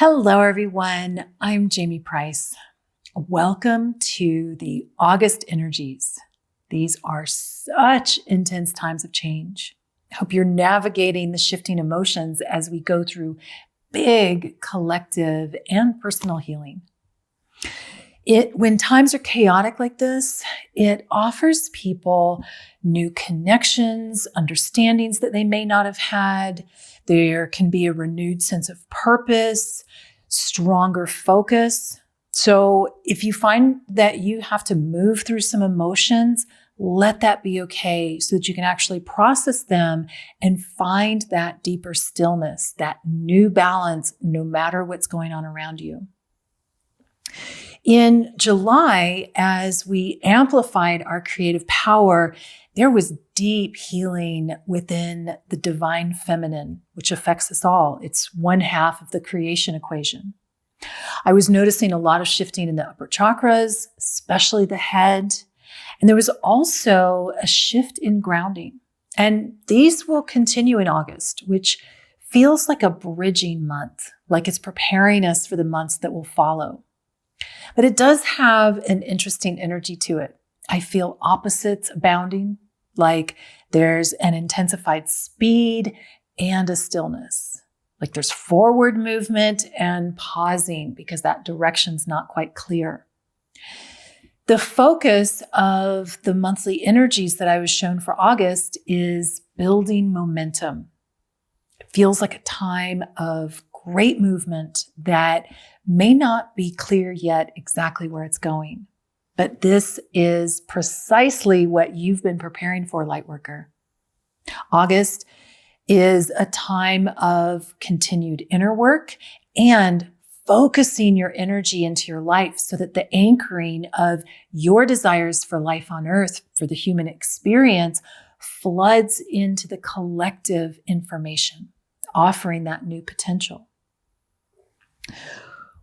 Hello, everyone. I'm Jamie Price. Welcome to the August energies. These are such intense times of change. I hope you're navigating the shifting emotions as we go through big collective and personal healing. When times are chaotic like this, it offers people new connections, understandings that they may not have had. There can be a renewed sense of purpose, stronger focus. So if you find that you have to move through some emotions, let that be okay so that you can actually process them and find that deeper stillness, that new balance, no matter what's going on around you. In July, as we amplified our creative power, there was deep healing within the divine feminine, which affects us all. It's one half of the creation equation. I was noticing a lot of shifting in the upper chakras, especially the head. And there was also a shift in grounding. And these will continue in August, which feels like a bridging month, like it's preparing us for the months that will follow. But it does have an interesting energy to it. I feel opposites abounding, like there's an intensified speed and a stillness. Like there's forward movement and pausing because that direction's not quite clear. The focus of the monthly energies that I was shown for August is building momentum. It feels like a time of great movement that may not be clear yet exactly where it's going. But this is precisely what you've been preparing for, Lightworker. August is a time of continued inner work and focusing your energy into your life so that the anchoring of your desires for life on earth, for the human experience, floods into the collective information, offering that new potential.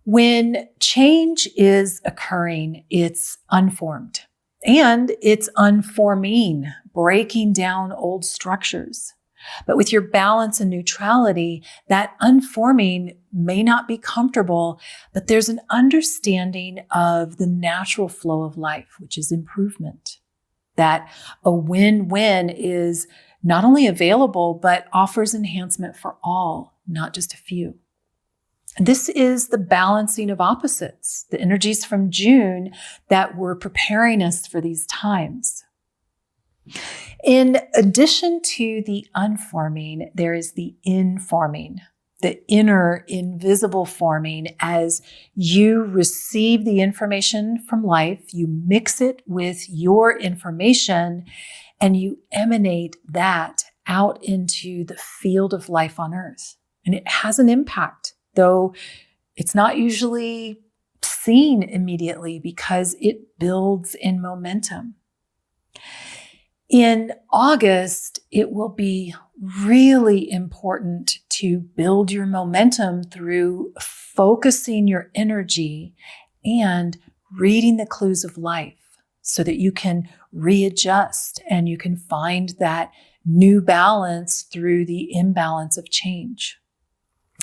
When change is occurring, it's unformed and it's unforming, breaking down old structures. But with your balance and neutrality, that unforming may not be comfortable, but there's an understanding of the natural flow of life, which is improvement. That a win-win is not only available, but offers enhancement for all, not just a few. This is the balancing of opposites, the energies from June that were preparing us for these times. In addition to the unforming, there is the informing, the inner invisible forming as you receive the information from life, you mix it with your information, and you emanate that out into the field of life on earth. And it has an impact, though it's not usually seen immediately because it builds in momentum. In August, it will be really important to build your momentum through focusing your energy and reading the clues of life so that you can readjust and you can find that new balance through the imbalance of change.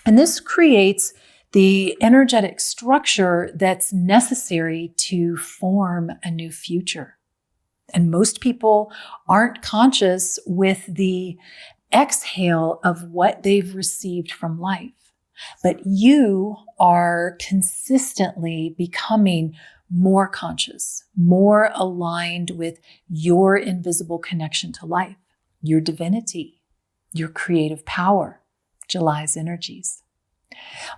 And this creates the energetic structure that's necessary to form a new future. And most people aren't conscious with the exhale of what they've received from life. But you are consistently becoming more conscious, more aligned with your invisible connection to life, your divinity, your creative power, July's energies.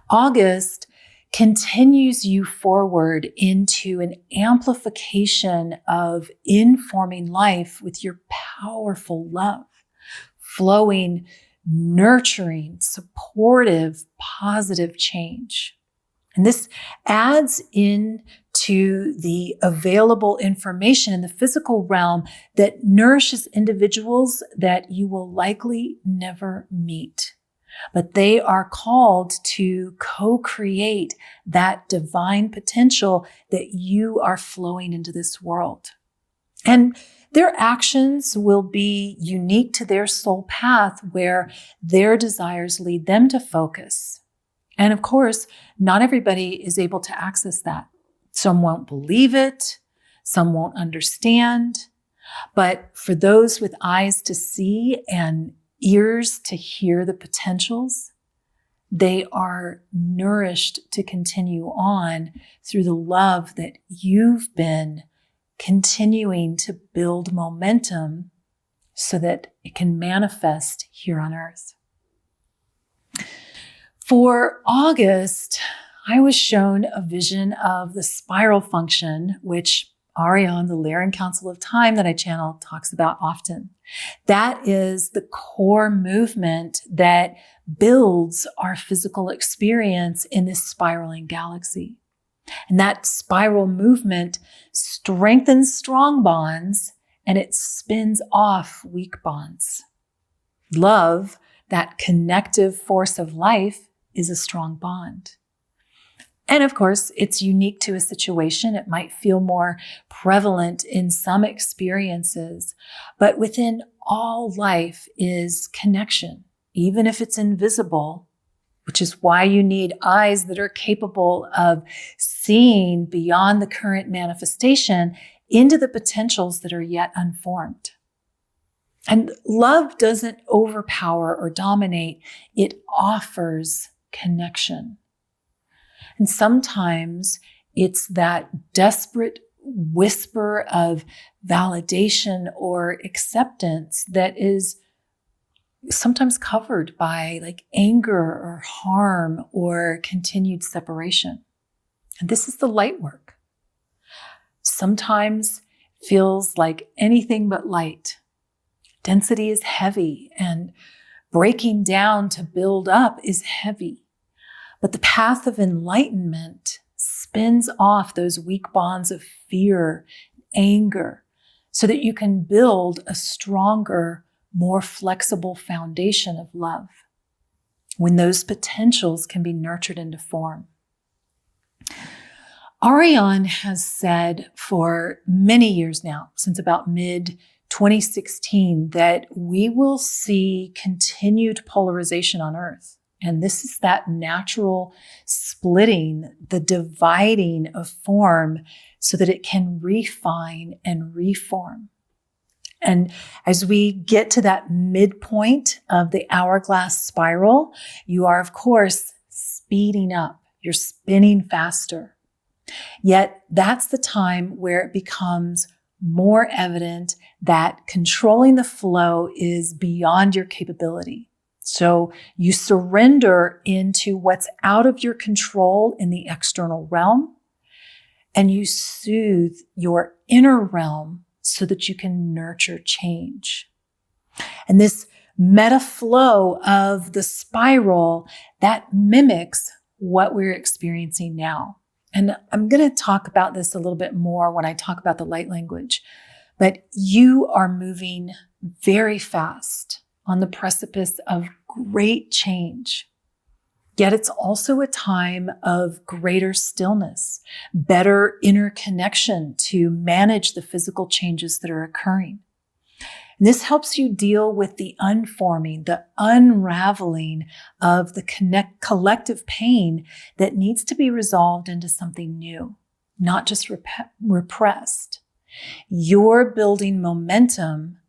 August continues you forward into an amplification of informing life with your powerful love, flowing, nurturing, supportive, positive change. And this adds into the available information in the physical realm that nourishes individuals that you will likely never meet. But they are called to co-create that divine potential that you are flowing into this world. And their actions will be unique to their soul path where their desires lead them to focus. And of course, not everybody is able to access that. Some won't believe it. Some won't understand. But for those with eyes to see and ears to hear the potentials, they are nourished to continue on through the love that you've been continuing to build momentum so that it can manifest here on earth. For August, I was shown a vision of the spiral function, which Ariane, the Lyran Council of Time that I channel, talks about often. That is the core movement that builds our physical experience in this spiraling galaxy. And that spiral movement strengthens strong bonds and it spins off weak bonds. Love, that connective force of life, is a strong bond. And of course, it's unique to a situation. It might feel more prevalent in some experiences, but within all life is connection, even if it's invisible, which is why you need eyes that are capable of seeing beyond the current manifestation into the potentials that are yet unformed. And love doesn't overpower or dominate. It offers connection. And sometimes it's that desperate whisper of validation or acceptance that is sometimes covered by like anger or harm or continued separation. And this is the light work. Sometimes feels like anything but light. Density is heavy and breaking down to build up is heavy. But the path of enlightenment spins off those weak bonds of fear, anger, so that you can build a stronger, more flexible foundation of love when those potentials can be nurtured into form. Ariane has said for many years now, since about mid-2016, that we will see continued polarization on Earth. And this is that natural splitting, the dividing of form so that it can refine and reform. And as we get to that midpoint of the hourglass spiral, you are, of course, speeding up. You're spinning faster. Yet that's the time where it becomes more evident that controlling the flow is beyond your capability. So you surrender into what's out of your control in the external realm, and you soothe your inner realm so that you can nurture change. And this meta flow of the spiral, that mimics what we're experiencing now. And I'm going to talk about this a little bit more when I talk about the light language, but you are moving very fast on the precipice of great change. Yet it's also a time of greater stillness, better inner connection to manage the physical changes that are occurring. And this helps you deal with the unforming, the unraveling of the collective pain that needs to be resolved into something new, not just repressed. You're building momentum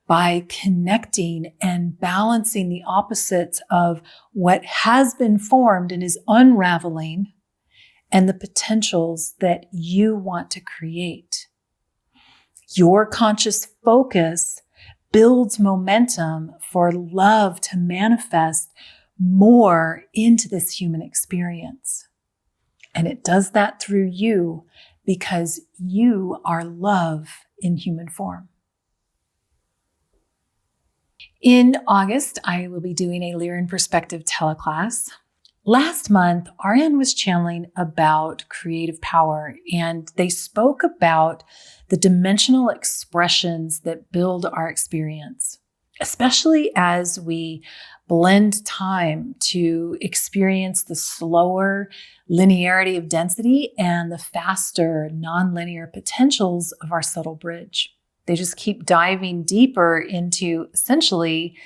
by connecting and balancing the opposites of what has been formed and is unraveling and the potentials that you want to create. Your conscious focus builds momentum for love to manifest more into this human experience. And it does that through you because you are love in human form. In August, I will be doing a Lyran Perspective teleclass. Last month, Ariane was channeling about creative power, and they spoke about the dimensional expressions that build our experience, especially as we blend time to experience the slower linearity of density and the faster nonlinear potentials of our subtle bridge. They just keep diving deeper into essentially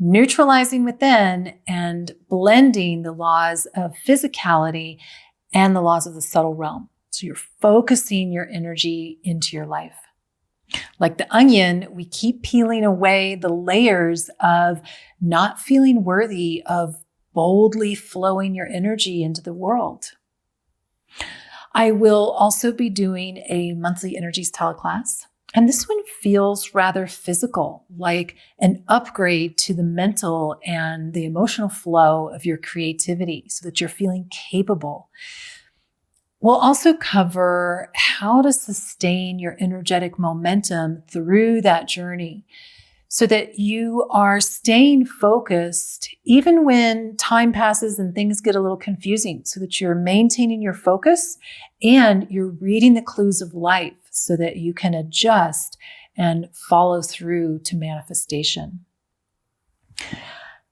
neutralizing within and blending the laws of physicality and the laws of the subtle realm. So you're focusing your energy into your life. Like the onion, we keep peeling away the layers of not feeling worthy of boldly flowing your energy into the world. I will also be doing a monthly energies teleclass. And this one feels rather physical, like an upgrade to the mental and the emotional flow of your creativity so that you're feeling capable. We'll also cover how to sustain your energetic momentum through that journey so that you are staying focused even when time passes and things get a little confusing, so that you're maintaining your focus and you're reading the clues of life so that you can adjust and follow through to manifestation.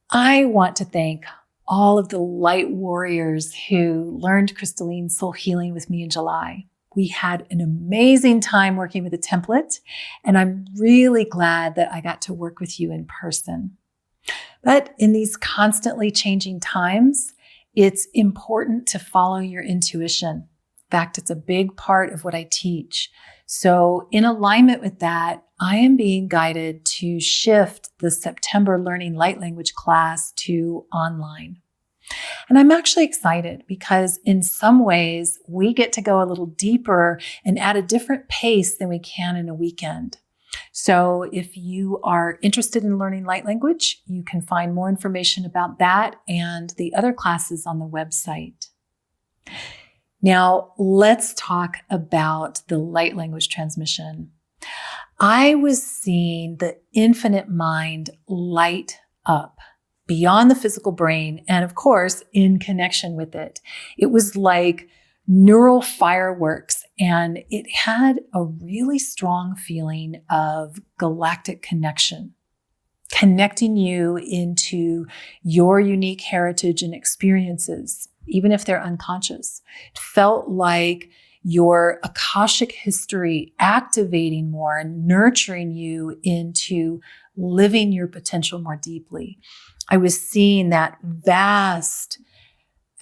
I want to thank all of the light warriors who learned crystalline soul healing with me in July. We had an amazing time working with the template, and I'm really glad that I got to work with you in person. But in these constantly changing times, it's important to follow your intuition. In fact, it's a big part of what I teach. So in alignment with that, I am being guided to shift the September Learning Light Language class to online. And I'm actually excited because in some ways we get to go a little deeper and at a different pace than we can in a weekend. So if you are interested in learning light language, you can find more information about that and the other classes on the website. Now, let's talk about the light language transmission. I was seeing the infinite mind light up beyond the physical brain, and of course, in connection with it. It was like neural fireworks, and it had a really strong feeling of galactic connection, connecting you into your unique heritage and experiences, even if they're unconscious. It felt like your Akashic history activating more and nurturing you into living your potential more deeply. I was seeing that vast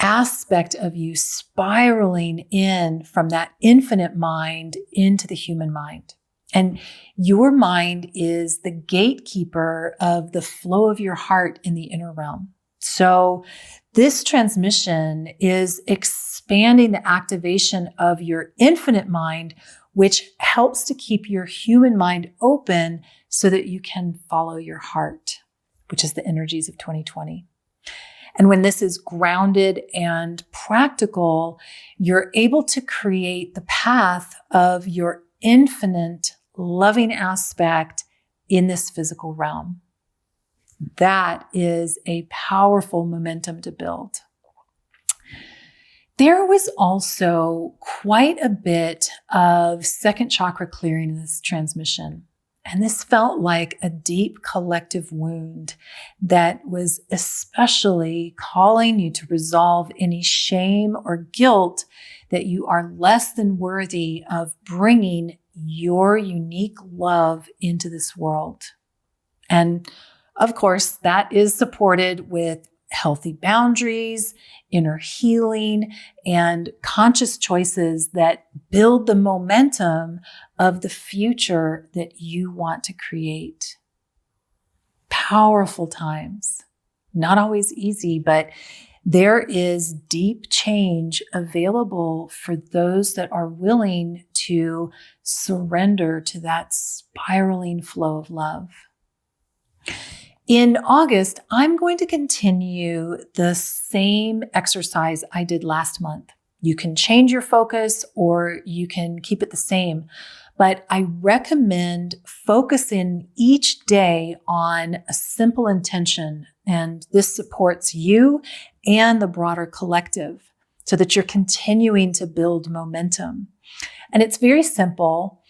aspect of you spiraling in from that infinite mind into the human mind. And your mind is the gatekeeper of the flow of your heart in the inner realm. So this transmission is expanding the activation of your infinite mind, which helps to keep your human mind open so that you can follow your heart, which is the energies of 2020. And when this is grounded and practical, you're able to create the path of your infinite loving aspect in this physical realm. That is a powerful momentum to build. There was also quite a bit of second chakra clearing in this transmission. And this felt like a deep collective wound that was especially calling you to resolve any shame or guilt that you are less than worthy of bringing your unique love into this world. And of course, that is supported with healthy boundaries, inner healing, and conscious choices that build the momentum of the future that you want to create. Powerful times. Not always easy, but there is deep change available for those that are willing to surrender to that spiraling flow of love. In August, I'm going to continue the same exercise I did last month. You can change your focus or you can keep it the same, but I recommend focusing each day on a simple intention, and this supports you and the broader collective so that you're continuing to build momentum. And it's very simple,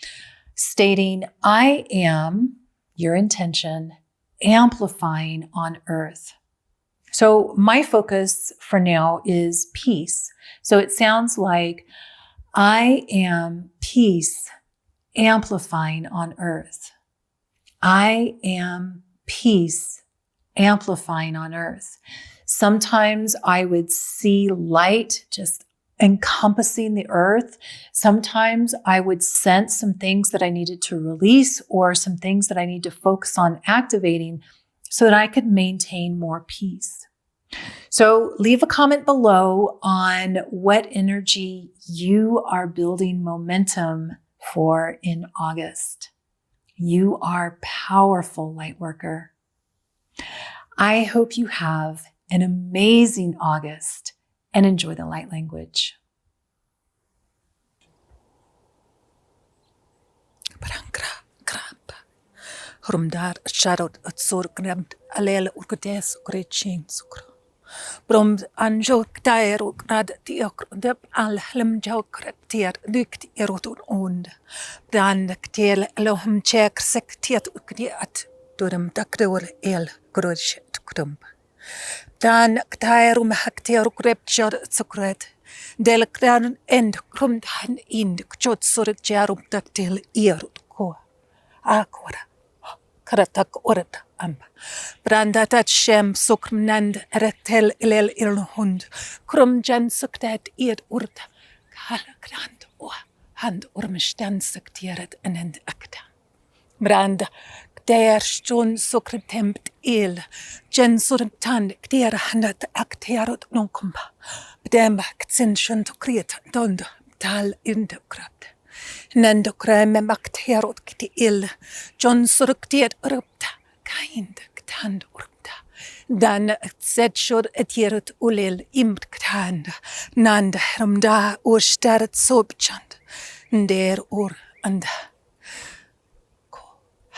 stating, I am, your intention, amplifying on earth. So my focus for now is peace. So it sounds like I am peace amplifying on earth. I am peace amplifying on earth. Sometimes I would see light just encompassing the earth. Sometimes I would sense some things that I needed to release or some things that I need to focus on activating so that I could maintain more peace. So leave a comment below on what energy you are building momentum for in August. You are powerful, Lightworker. I hope you have an amazing August and enjoy the light language. Rumdar sharot at sorgnamt alel urgades grechin sukro. Brom anjo ktaer grad tiok dep al helm jokret tier dukt erotun ond. Dan ktel lohum chek sektiet ukdiat durm takdor el groshet krump. Dan ktaerum haktier grepchar sukret. Del kran end krumt han ind kjot sorg jarum taktel erot ko. Akora. Karatak orat amba. Brandatat shem sukrmnand retel ilel ilhund. Krum jan suktet ied urta. Kala krant o hand ormestan suktieret enend akta. Branda kter stun sukrtempt il. Jen surmtan kter handat akterot nonkumba. Bdemba ktsin shunt kriet dond tal indokrapt. Nando kreme makterot kti il. John suruktiet urupta. Kind ktand urupta. Dan zetshur etierut ulil imt ktand. Nanda rumda urstaret sobchand. Der ur anda. Ko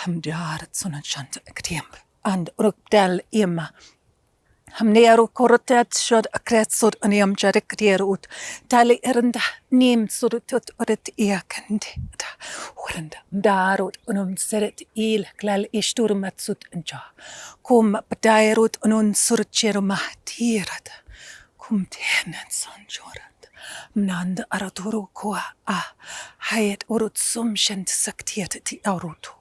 hamdaret sonachant ktiemp. And urupdal ima. Hamneeru korotet shod akret sod aniam jarik dierut. Tali erenda neem surutut oret iakende. Orenda darut unum seret il klal ishturmatsut anja. Kum badairut unun surcheruma tirat. Kum tenet sanjorat. Mnand araturu koa hayet urut sumshent saktiet ti aurutu.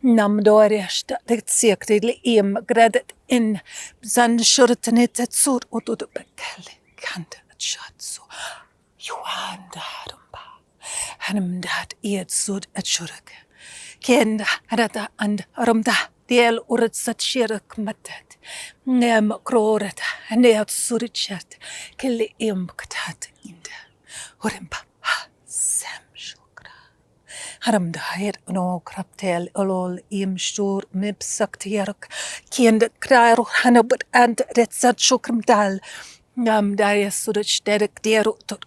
Nam doorest det sekte im gradet in zan shortnet et sur otud bekelle kant et shatso yuan darumba hanum dat iet sud et shurk kenda arata and rumda del urat sat shirak matat nem kroret neat surichat kelle im ktat inda horemba sam Haram da her no kraptel olol im stur mib saktierk kind kraer hanabut and retsat shukrim dal ngam daria sudat sterk der tot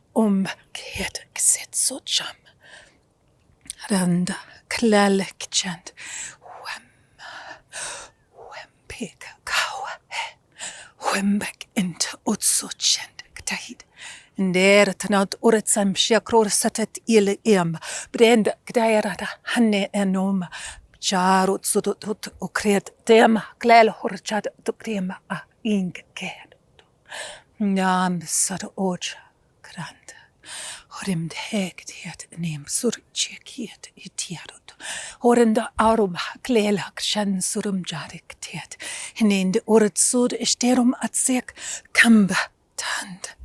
ket geset so jam randa klal kchant wem pek kawa wembek into utsochend ktahid Der tanat oret sam shakror satet il brenda gdairada hanne enom charut sudut ukret tema klel horchad tukrema ing ken nam sad oj grant horim hegt het nem sur chekiet itiarut horenda arum klel akshan surum jarik tet hinende oret sud esterum atsek kamba tand